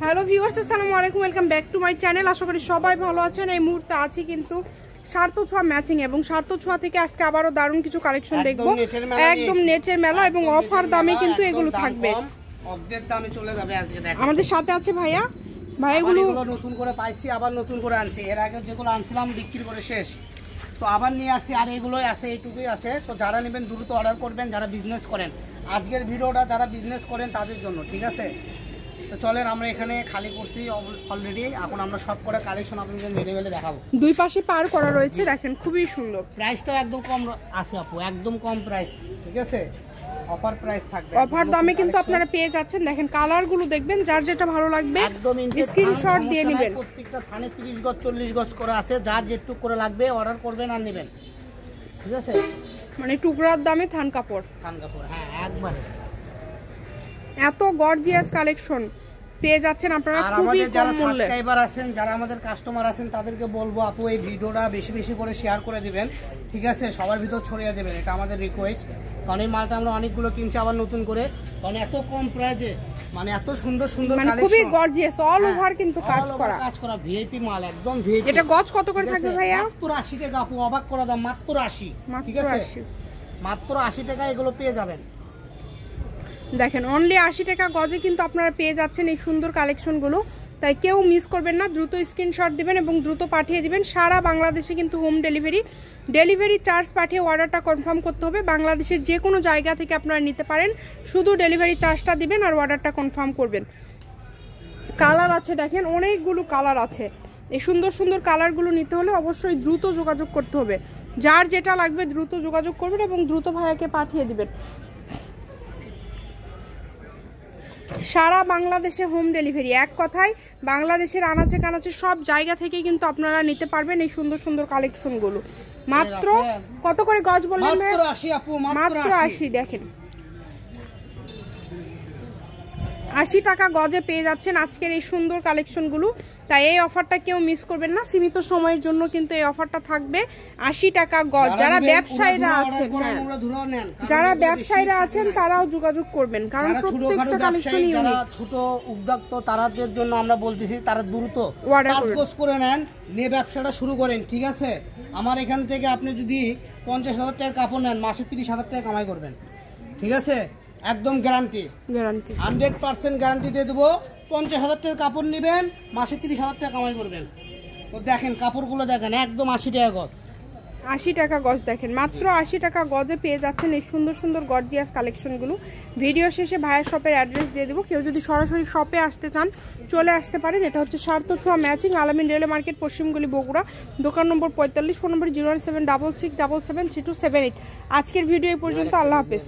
Hello viewers, আসসালামু আলাইকুম, welcome back to my channel. আশা করি সবাই ভালো আছেন। এই মুহূর্তে আছি কিন্তু সার্থ ছোঁয়া ম্যাচিং এবং সার্থ ছোঁয়া থেকে আজকে আবারও দারুণ কিছু কালেকশন দেখবো। একদম নেটের মেলা এবং অফার দামে কিন্তু এগুলো থাকবে, অর্ধেক দামে চলে যাবে আজকে। দেখেন আমাদের সাথে আছে ভাইয়া। ভাই এগুলো নতুন করে পাইছি, আবার নতুন করে আনছি। এর আগে যেগুলো আনছিলাম বিক্রি করে শেষ, তো আবার নিয়ে আসছি। আর এগুলোই আছে, এইটুকুই আছে। তো যারা নেবেন দ্রুত অর্ডার করবেন, যারা বিজনেস করেন। আজকের ভিডিওটা যারা বিজনেস করেন তাদের জন্য, ঠিক আছে? তো চলেন, আমরা এখানে খালি করছি অলরেডি। এখন আমরা সব করে কালেকশন আপনাদের মেলে মেলে দেখাবো। দুই পাশে পার করা রয়েছে, দেখেন খুবই সুন্দর। প্রাইসটাও একদম কম আছে আপু, একদম কম প্রাইস, ঠিক আছে? অফার প্রাইস থাকবে, অফার দামে কিন্তু আপনারা পেয়ে যাচ্ছেন। দেখেন কালারগুলো দেখবেন, যার যেটা ভালো লাগবে একদম স্ক্রিনশট দিয়ে নেবেন। প্রত্যেকটা থানে 30 গজ 40 গজ করে আছে, যার যেটুকু করে লাগবে অর্ডার করবেন আর নেবেন, ঠিক আছে? মানে টুকরার দামে থান কাপড়, হ্যাঁ একবারে। এত গর্জিয়াস কালেকশন পেয়ে যাচ্ছেন আপনারা খুবই কম যারা মূল্যে। সাবস্ক্রাইবার আছেন, যারা আমাদের কাস্টমার আছেন, তাদেরকে বলবো আপু এই ভিডিওটা বেশি বেশি করে শেয়ার করে দিবেন, ঠিক আছে? সবার ভিতর ছড়িয়ে দেবেন, এটা আমাদের রিকোয়েস্ট। কারণ এই মালটা আমরা অনেকগুলো কিনছি আবার নতুন করে, কারণ এত কম প্রাইসে মানে এত সুন্দর সুন্দর কালেকশন, খুবই গর্জিয়াস, অল ওভার কিন্তু কাজ করা ভিআইপি মাল, একদম ভিআইপি। এটা গজ কত করে থাকবে ভাইয়া? মাত্র 80 টাকা আপু, অবাক করা দাম, মাত্র 80, ঠিক আছে? মাত্র 80 টাকা এগুলো পেয়ে যাবেন। দেখেন অনলি 80 টাকা গজে কিন্তু আপনারা পেয়ে যাচ্ছেন এই সুন্দর কালেকশনগুলো। তাই কেউ মিস করবেন না, দ্রুত স্ক্রিনশট দিবেন এবং দ্রুত পাঠিয়ে দিবেন। সারা বাংলাদেশে কিন্তু হোম ডেলিভারি চার্জ পাঠিয়ে অর্ডারটা কনফার্ম করতে হবে। বাংলাদেশের যে কোনো জায়গা থেকে আপনারা নিতে পারেন, শুধু ডেলিভারি চার্জটা দিবেন আর অর্ডারটা কনফার্ম করবেন। কালার আছে, দেখেন অনেকগুলো কালার আছে। এই সুন্দর সুন্দর কালারগুলো নিতে হলে অবশ্যই দ্রুত যোগাযোগ করতে হবে। যার যেটা লাগবে দ্রুত যোগাযোগ করবেন এবং দ্রুত ভাইয়াকে পাঠিয়ে দিবেন। সারা বাংলাদেশে হোম ডেলিভারি, এক কথায় বাংলাদেশের আনাচে কানাচে সব জায়গা থেকে কিন্তু আপনারা নিতে পারবেন এই সুন্দর সুন্দর কালেকশনগুলো। মাত্র কত করে গজ বললেন? মাত্র 80 আপু, মাত্র 80। দেখেন 80 টাকা গজে পেয়ে যাচ্ছেন আজকের এই সুন্দর কালেকশনগুলো। তাই এই অফারটা কেউ মিস করবেন না, সীমিত সময়ের জন্য কিন্তু এই অফারটা থাকবে 80 টাকা গজ। যারা ব্যবসায়ীরা আছেন, যারা ব্যবসায়ীরা আছেন তারাও যোগাযোগ করবেন, কারণ প্রত্যেকটা কালেকশনই যারা ছোট উদ্যোক্তা তাদের জন্য আমরা বলতেছি, তারা দ্রুত গজ করে নেন, নিয়ে ব্যবসাটা শুরু করেন, ঠিক আছে? আমার এখান থেকে আপনি যদি 50,000 টাকার কাপড় নেন, মাসে 30,000 টাকা কামাই করবেন, ঠিক আছে? একদম গ্যারান্টি 100% গ্যারান্টি দিয়ে দেবো। 50,000 টাকার কাপড় নেবেন, মাসে 30,000 টাকা কামাই করবেন। তো দেখেন কাপড়গুলো দেখেন, একদম 80 টাকা গজ। 80 টাকা গজ, দেখেন মাত্র 80 টাকা গজে পেয়ে যাচ্ছেন এই সুন্দর সুন্দর গর্জিয়াস কালেকশনগুলো। ভিডিও শেষে ভাইয়ের শপের অ্যাড্রেস দিয়ে দেবো, কেউ যদি সরাসরি শপে আসতে চান চলে আসতে পারেন। এটা হচ্ছে সার্থ ছোঁয়া ম্যাচিং, আলামিন রেলওয়ে মার্কেট, পশ্চিমগুলি, বগুড়া। দোকান নম্বর 45, ফোন নম্বর 01766773278। আজকের ভিডিও এই পর্যন্ত, আল্লাহ হাফেজ।